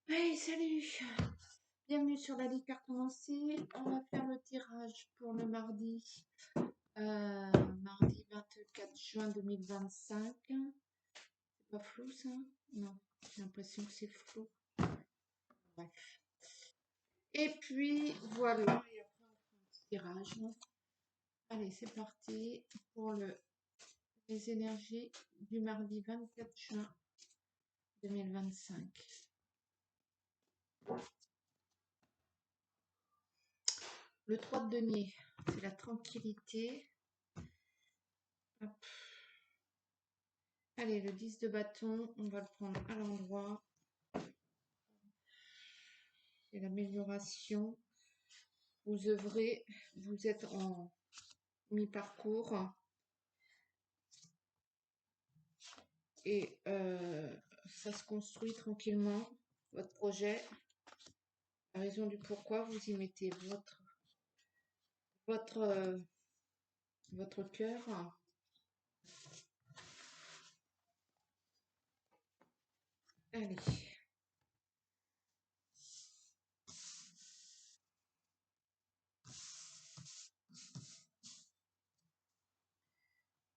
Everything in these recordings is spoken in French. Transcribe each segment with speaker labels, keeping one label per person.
Speaker 1: Hey, salut! Bienvenue sur la Ligue cartomancée. On va faire le tirage pour le mardi, mardi 24 juin 2025. C'est pas flou ça? Non, j'ai l'impression que c'est flou. Bref. Et puis voilà, et après on fait un petit tirage. Allez, c'est parti pour les énergies du mardi 24 juin 2025. Le 3 de denier, c'est la tranquillité. Hop. Allez, le 10 de bâton, on va le prendre à l'endroit. C'est l'amélioration. Vous œuvrez, vous êtes en mi-parcours et ça se construit tranquillement, votre projet. La raison du pourquoi, vous y mettez votre, votre cœur. Allez.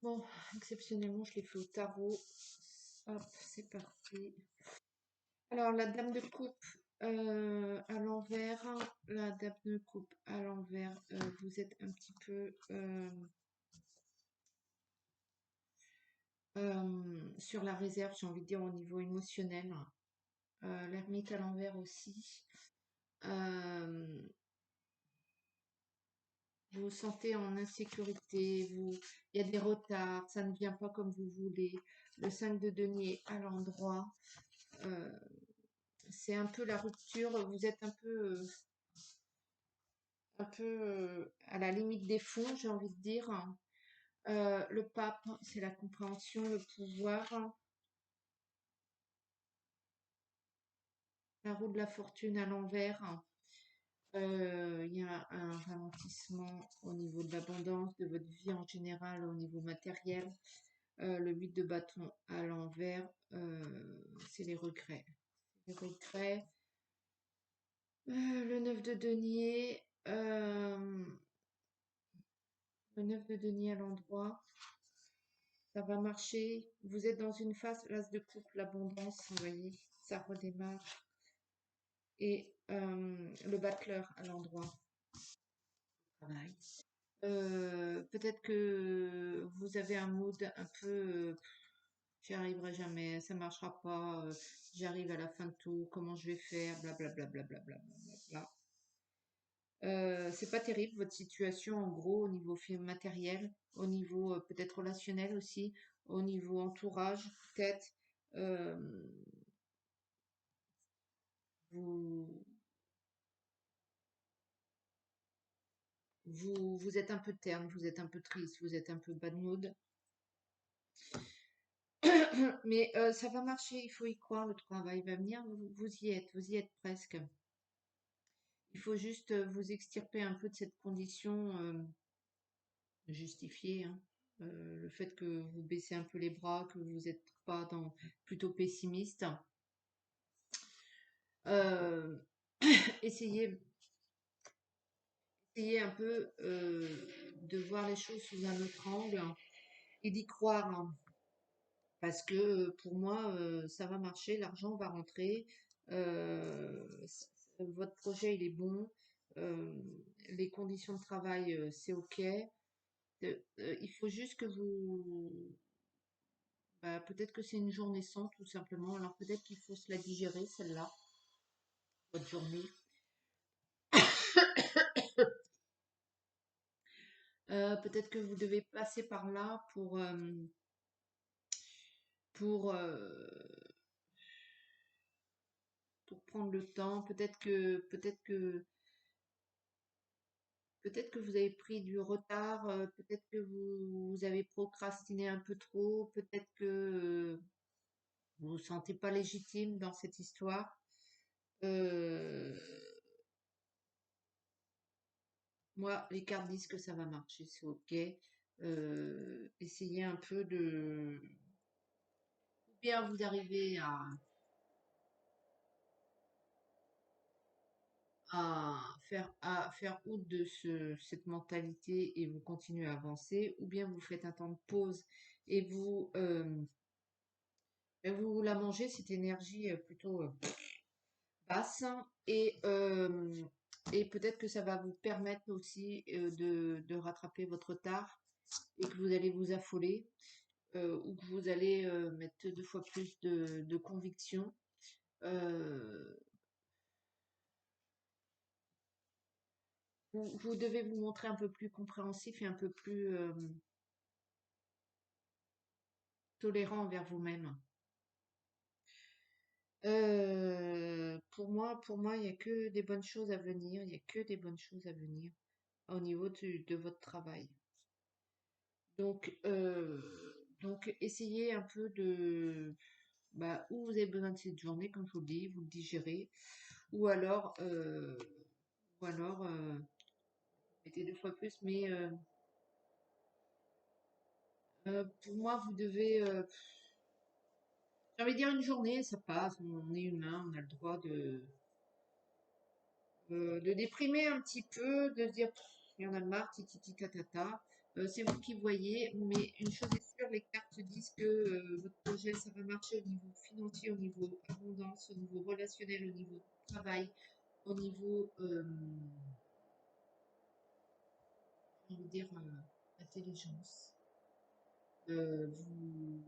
Speaker 1: Bon, exceptionnellement, je l'ai fait au tarot. Hop, c'est parti. Alors, la dame de coupe à l'envers, la dame de coupe à l'envers, vous êtes un petit peu sur la réserve, j'ai envie de dire, au niveau émotionnel. L'ermite à l'envers aussi. Euh, vous vous sentez en insécurité, il y a des retards, ça ne vient pas comme vous voulez. Le 5 de denier à l'endroit, euh, c'est un peu la rupture, vous êtes un peu à la limite des fonds, j'ai envie de dire. Le pape, c'est la compréhension, le pouvoir. La roue de la fortune à l'envers. Il y a un ralentissement au niveau de l'abondance, de votre vie en général, au niveau matériel. Le 8 de bâton à l'envers, c'est les regrets. Les regrets. Le 9 de denier. Le 9 de denier à l'endroit. Ça va marcher. Vous êtes dans une phase, l'as de coupe, l'abondance, vous voyez, ça redémarre. Et le battleur à l'endroit. Travail. Peut-être que vous avez un mood un peu j'y arriverai jamais, ça marchera pas, j'arrive à la fin de tout, comment je vais faire, blablabla. C'est pas terrible votre situation en gros au niveau matériel, au niveau peut-être relationnel aussi, au niveau entourage peut-être. Euh, vous, vous êtes un peu terne, vous êtes un peu triste, vous êtes un peu bad mood. Mais ça va marcher, il faut y croire, le travail va venir, vous y êtes presque. Il faut juste vous extirper un peu de cette condition justifiée, hein. Le fait que vous baissez un peu les bras, que vous n'êtes pas plutôt pessimiste. Euh, essayez, essayez un peu de voir les choses sous un autre angle et d'y croire, hein. Parce que pour moi, ça va marcher, l'argent va rentrer, votre projet il est bon, euh, les conditions de travail c'est ok. Il faut juste que peut-être que c'est une journée sans tout simplement, alors peut-être qu'il faut se la digérer celle-là, votre journée. Peut-être que vous devez passer par là pour, euh, pour prendre le temps. Peut-être que vous avez pris du retard, peut-être que vous avez procrastiné un peu trop, peut-être que vous vous sentez pas légitime dans cette histoire. Euh, Moi, les cartes disent que ça va marcher, c'est ok. Essayez un peu de... Ou bien vous arrivez à faire outre de cette mentalité et vous continuez à avancer, ou bien vous faites un temps de pause et vous la mangez, cette énergie plutôt basse, et peut-être que ça va vous permettre aussi de rattraper votre retard et que vous allez vous affoler ou que vous allez mettre 2 fois plus de conviction. Euh, vous devez vous montrer un peu plus compréhensif et un peu plus tolérant envers vous-même. Pour moi, il n'y a que des bonnes choses à venir. Il n'y a que des bonnes choses à venir au niveau de votre travail. Donc, essayez un peu où vous avez besoin de cette journée, comme je vous le dis, vous le digérez, ou alors, euh, ou alors, mettez 2 fois plus. Mais pour moi, vous devez, j'ai envie de dire une journée, ça passe. On est humain, on a le droit de déprimer un petit peu, de se dire il y en a marre, titi tatata. C'est vous qui voyez, mais une chose est sûre, les cartes disent que votre projet, ça va marcher au niveau financier, au niveau abondance, au niveau relationnel, au niveau travail, au niveau, j'ai envie de dire, intelligence. Vous,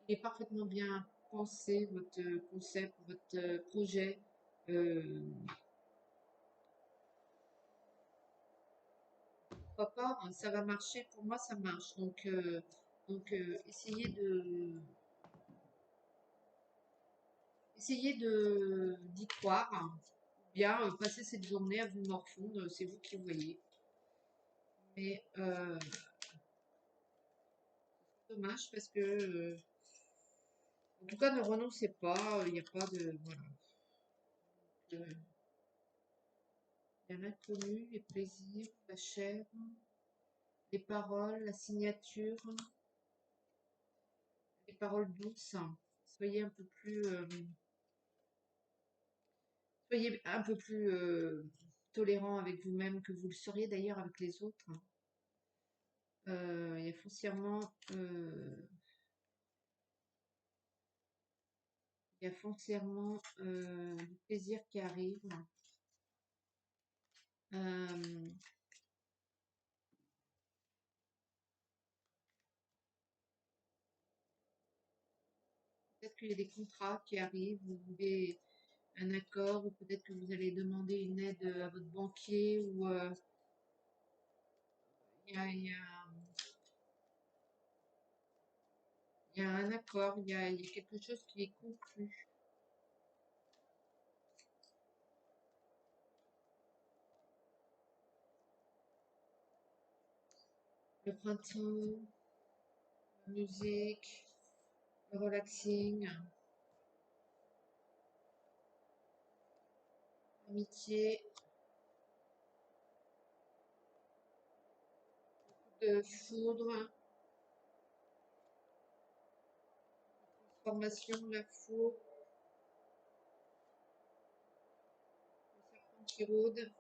Speaker 1: il est parfaitement bien pensé, votre concept, votre projet. Euh, Pourquoi pas, hein, ça va marcher, pour moi ça marche. Essayez d'y croire, hein, ou bien passer cette journée à vous morfondre, c'est vous qui voyez. Mais c'est dommage parce que, en tout cas, ne renoncez pas, il n'y a pas de, voilà. Il y a l'inconnu, les plaisirs, la chair, les paroles, la signature, les paroles douces. Soyez un peu plus, soyez un peu plus tolérant avec vous-même que vous le seriez d'ailleurs avec les autres. Il y a foncièrement du plaisir qui arrive. Euh, Peut-être qu'il y a des contrats qui arrivent, vous voulez un accord, ou peut-être que vous allez demander une aide à votre banquier, ou il y a, il y a- il y a un accord, il y a quelque chose qui est conclu. Le printemps, la musique, le relaxing, l'amitié, de foudre, transformation, la foudre, le serpent qui rôde.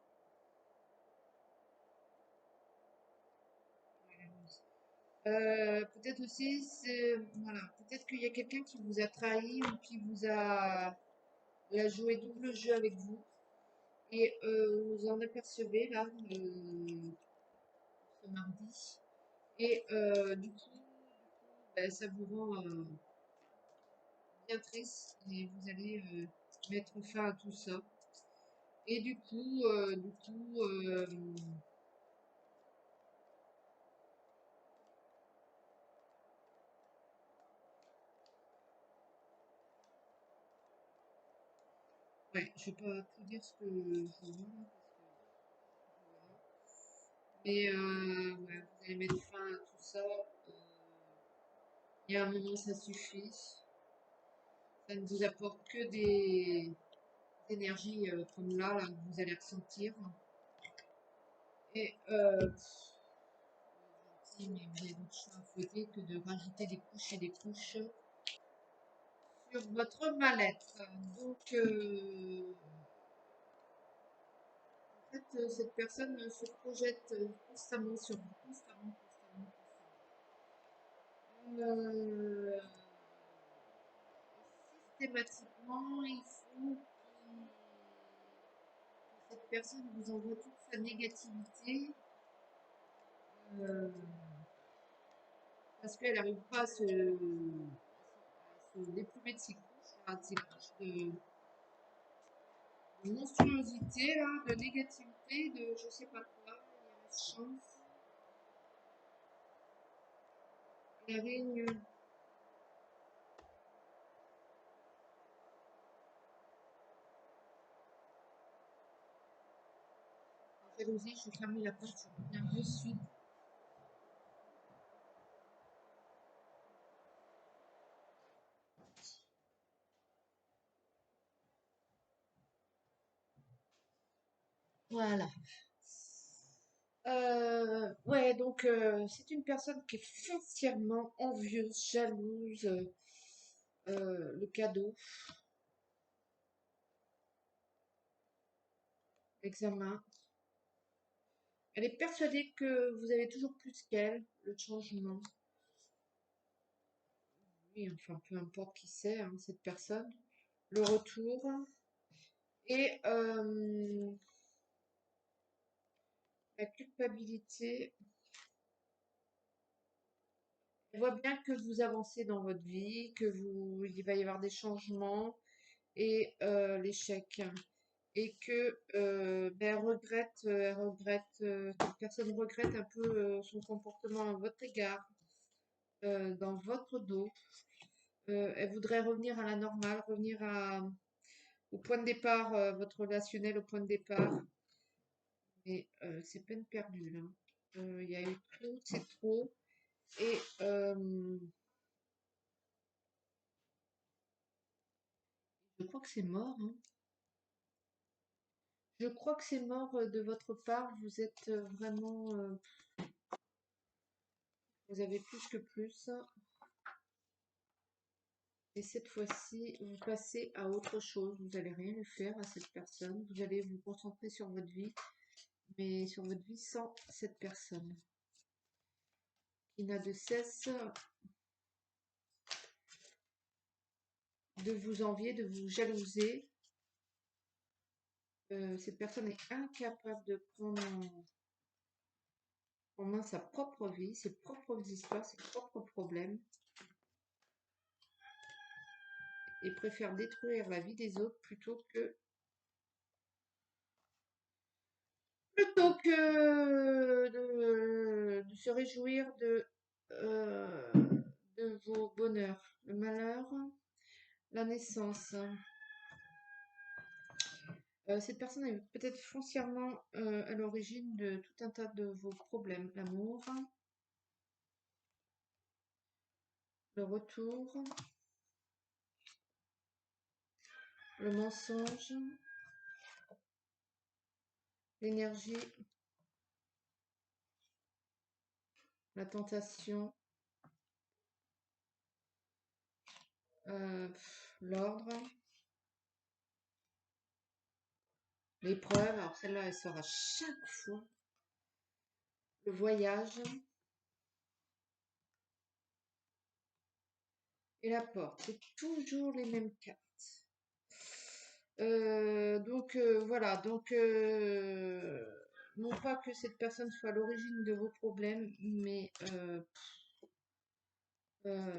Speaker 1: Peut-être aussi, voilà, peut-être qu'il y a quelqu'un qui vous a trahi ou qui il a joué double jeu avec vous et vous en apercevez là ce mardi et du coup, ben, ça vous rend bien triste et vous allez mettre fin à tout ça et ouais, je vais pas tout dire ce que je vois là, mais ouais, vous allez mettre fin à tout ça. Il y a un moment, ça suffit. Ça ne vous apporte que des énergies comme là, que vous allez ressentir. Et si, mais vous avez d'autres choses à fouetter que de rajouter des couches et des couches sur votre mal-être. Donc, en fait, cette personne se projette constamment sur vous, constamment, constamment, constamment. Systématiquement, il faut que cette personne vous envoie toute sa négativité euh, parce qu'elle n'arrive pas à se déplumer de ses couches, là, de ses couches de monstruosité, là, de négativité, de je sais pas quoi, chance, la réunion. La jalousie, je vais fermer la porte, je reviens de suite. Voilà. Ouais, donc c'est une personne qui est foncièrement envieuse, jalouse, le cadeau, l'examen. Elle est persuadée que vous avez toujours plus qu'elle, le changement. Oui, enfin, peu importe qui c'est, hein, cette personne. Le retour. Et la culpabilité. Elle voit bien que vous avancez dans votre vie, il va y avoir des changements et l'échec. Et que ben, cette personne regrette un peu son comportement à votre égard, dans votre dos. Elle voudrait revenir à la normale, au point de départ, votre relationnel au point de départ. Mais c'est peine perdue là. Il y a eu trop, c'est trop. Et je crois que c'est mort, hein. Je crois que c'est mort de votre part. Vous êtes vraiment, vous avez plus que plus. Et cette fois-ci, vous passez à autre chose. Vous n'allez rien lui faire à cette personne. Vous allez vous concentrer sur votre vie, mais sur votre vie sans cette personne qui n'a de cesse de vous envier, de vous jalouser. Cette personne est incapable de prendre en main sa propre vie, ses propres histoires, ses propres problèmes, et préfère détruire la vie des autres plutôt que de se réjouir euh, de vos bonheurs, le malheur, la naissance. Cette personne est peut-être foncièrement à l'origine de tout un tas de vos problèmes. L'amour, le retour, le mensonge, l'énergie, la tentation, l'ordre, l'épreuve. Alors celle-là, elle sera chaque fois. Le voyage et la porte. C'est toujours les mêmes cartes. Voilà, non pas que cette personne soit à l'origine de vos problèmes, mais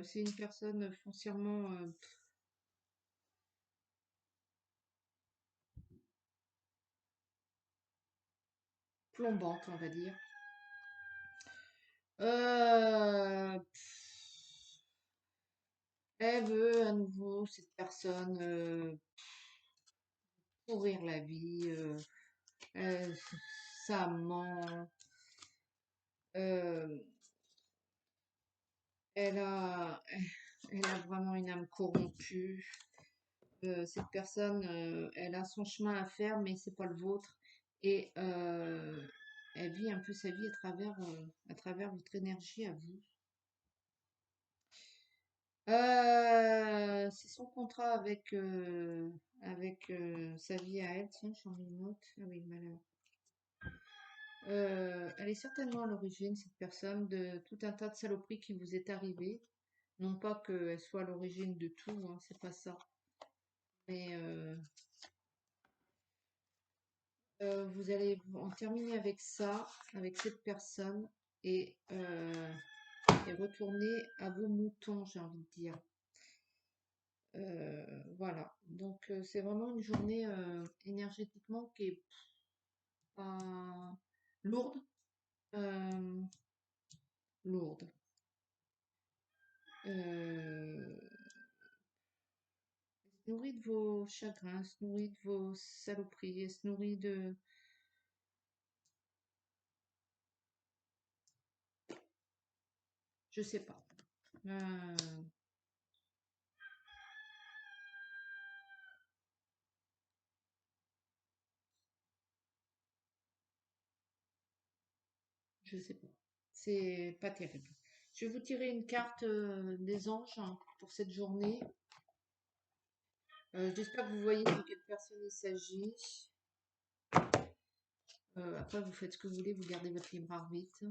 Speaker 1: c'est une personne foncièrement plombante, on va dire. Euh, Elle veut à nouveau, cette personne, pourrir la vie, euh, ça ment, euh, elle a, elle a vraiment une âme corrompue. Cette personne, elle a son chemin à faire, mais c'est pas le vôtre. Et elle vit un peu sa vie à travers votre énergie à vous. c'est son contrat avec sa vie à elle. Tiens, j'en ai une autre. Ah oui, malheur. Elle est certainement à l'origine, cette personne, de tout un tas de saloperies qui vous est arrivé. Non pas qu'elle soit à l'origine de tout, hein, c'est pas ça. Mais vous allez en terminer avec ça, avec cette personne, et retourner à vos moutons, j'ai envie de dire. Voilà. Donc c'est vraiment une journée énergétiquement qui est pas lourde. euh, lourde. Euh, Elle se nourrit de vos chagrins, elle se nourrit de vos saloperies, elle se nourrit de... Je sais pas. Euh, je sais pas. C'est pas terrible. Je vais vous tirer une carte des anges, hein, pour cette journée. J'espère que vous voyez de quelle personne il s'agit. Après, vous faites ce que vous voulez, vous gardez votre libre arbitre.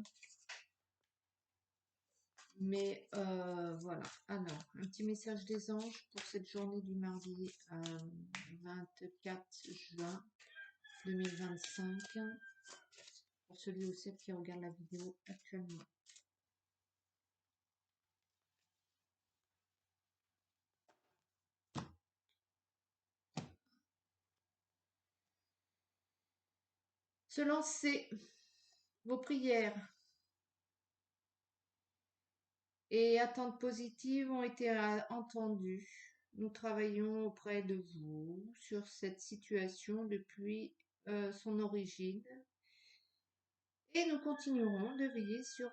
Speaker 1: Mais voilà. Alors, un petit message des anges pour cette journée du mardi 24 juin 2025. Pour celui ou celle qui regarde la vidéo actuellement. Se lancer. Vos prières et attentes positives ont été entendues. Nous travaillons auprès de vous sur cette situation depuis son origine et nous continuerons de veiller sur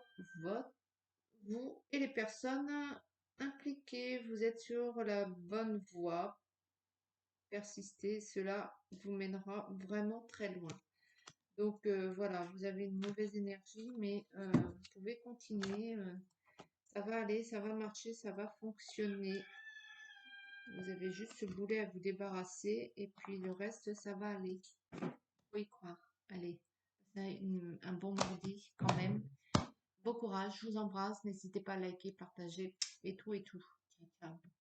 Speaker 1: vous et les personnes impliquées. Vous êtes sur la bonne voie. Persistez, cela vous mènera vraiment très loin. Donc voilà, vous avez une mauvaise énergie, mais vous pouvez continuer. Ça va aller, ça va marcher, ça va fonctionner. Vous avez juste ce boulet à vous débarrasser et puis le reste, ça va aller. Faut y croire. Allez, passez un bon mardi quand même. Bon courage, je vous embrasse. N'hésitez pas à liker, partager et tout et tout. Ciao, ciao.